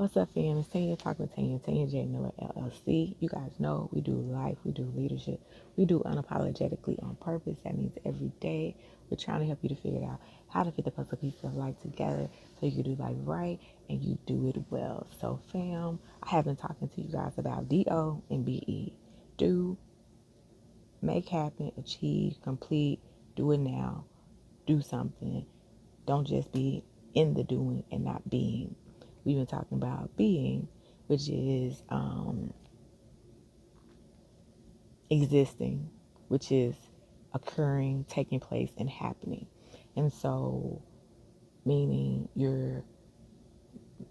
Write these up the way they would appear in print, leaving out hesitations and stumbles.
What's up, fam? It's Tanya talking with Tanya J Miller LLC. You guys know we do life, we do leadership, we do unapologetically on purpose. That means every day we're trying to help you to figure out how to fit the puzzle pieces of life together so you can do life right and you do it well. So, fam, I have been talking to you guys about DO and BE. Do, make happen, achieve, complete, do it now, do something. Don't just be in the doing and not being. We've been talking about being, which is existing, which is occurring, taking place, and happening. And so, meaning you're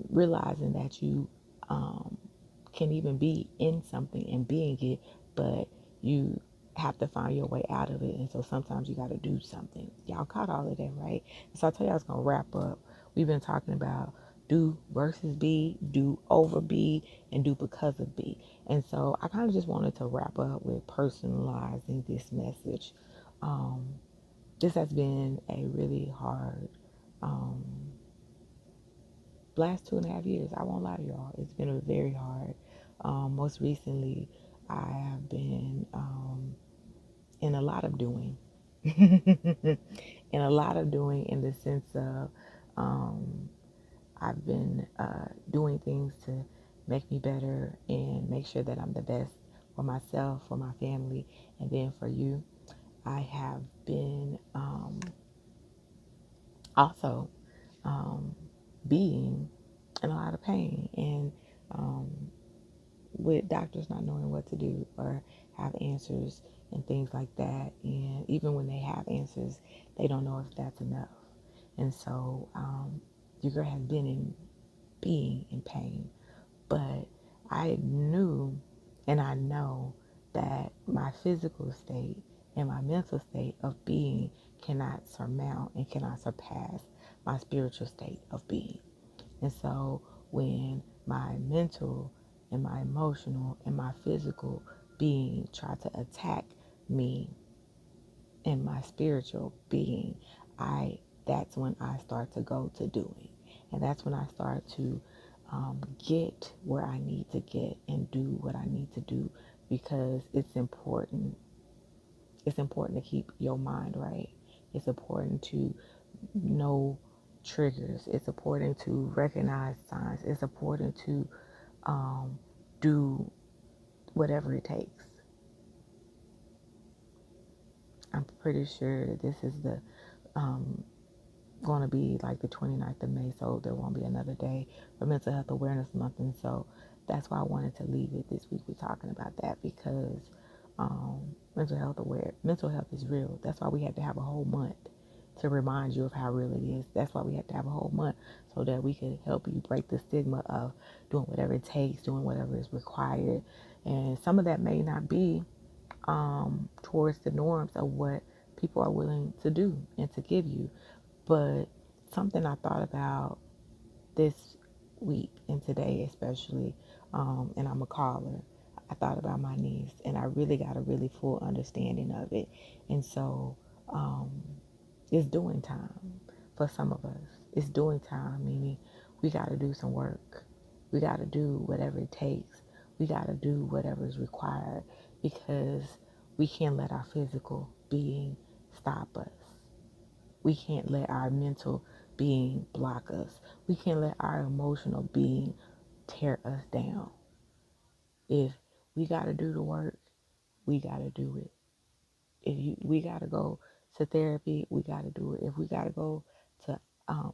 realizing that you can even be in something and being it, but you have to find your way out of it. And so sometimes you got to do something. Y'all caught all of that, right? So I tell you I was going to wrap up. We've been talking about do versus be, do over be, and do because of be. And so I kind of just wanted to wrap up with personalizing this message. Um, this has been a really hard last 2.5 years. I won't lie to y'all. It's been very hard. Most recently, I have been in a lot of doing. In a lot of doing in the sense of I've been doing things to make me better and make sure that I'm the best for myself, for my family, and then for you. I have been also being in a lot of pain and with doctors not knowing what to do or have answers and things like that. And even when they have answers, they don't know if that's enough. And so your girl has been in being in pain. But I knew and I know that my physical state and my mental state of being cannot surmount and cannot surpass my spiritual state of being. And so when my mental and my emotional and my physical being try to attack me and my spiritual being, that's when I start to go to doing. And that's when I start to get where I need to get and do what I need to do because it's important. It's important to keep your mind right. It's important to know triggers. It's important to recognize signs. It's important to do whatever it takes. I'm pretty sure that this is the going to be like the 29th of May, so there won't be another day for Mental Health Awareness Month. And so that's why I wanted to leave it this week. We're talking about that because mental health is real. That's why we had to have a whole month to remind you of how real it is. That's why we had to have a whole month so that we could help you break the stigma of doing whatever it takes, doing whatever is required. And some of that may not be towards the norms of what people are willing to do and to give you. But something I thought about this week and today especially, and I'm a caller, I thought about my niece and I really got a really full understanding of it. And so it's doing time for some of us. It's doing time, meaning we got to do some work. We got to do whatever it takes. We got to do whatever is required because we can't let our physical being stop us. We can't let our mental being block us. We can't let our emotional being tear us down. If we got to do the work, we got to do it. We got to go to therapy, we got to do it. If we got to go to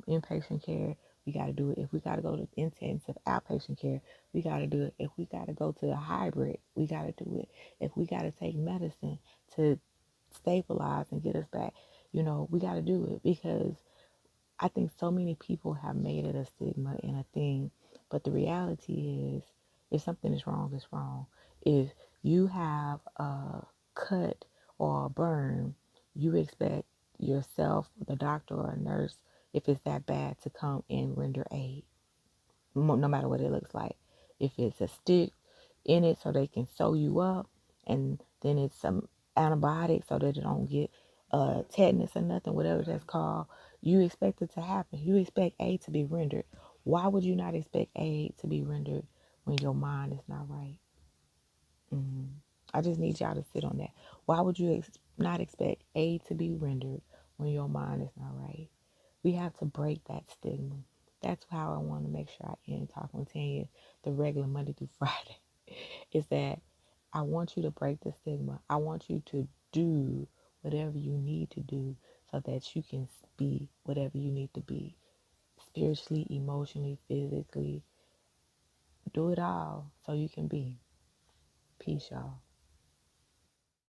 inpatient care, we got to do it. If we got to go to intensive outpatient care, we got to do it. If we got to go to a hybrid, we got to do it. If we got to take medicine to stabilize and get us back, we got to do it because I think so many people have made it a stigma and a thing, but the reality is if something is wrong, it's wrong. If you have a cut or a burn, you expect yourself, the doctor or a nurse, if it's that bad, to come and render aid, no matter what it looks like. If it's a stick in it so they can sew you up, and then it's some antibiotics so that it don't get tetanus or nothing, whatever that's called, you expect it to happen. You expect aid to be rendered. Why would you not expect aid to be rendered when your mind is not right? hmm I just need y'all to sit on that. Why would you not expect aid to be rendered when your mind is not right? We have to break that stigma. That's how I want to make sure I end talking with Tanya the regular Monday through Friday. Is that I want you to break the stigma. I want you to do whatever you need to do so that you can be whatever you need to be. Spiritually, emotionally, physically. Do it all so you can be. Peace, y'all.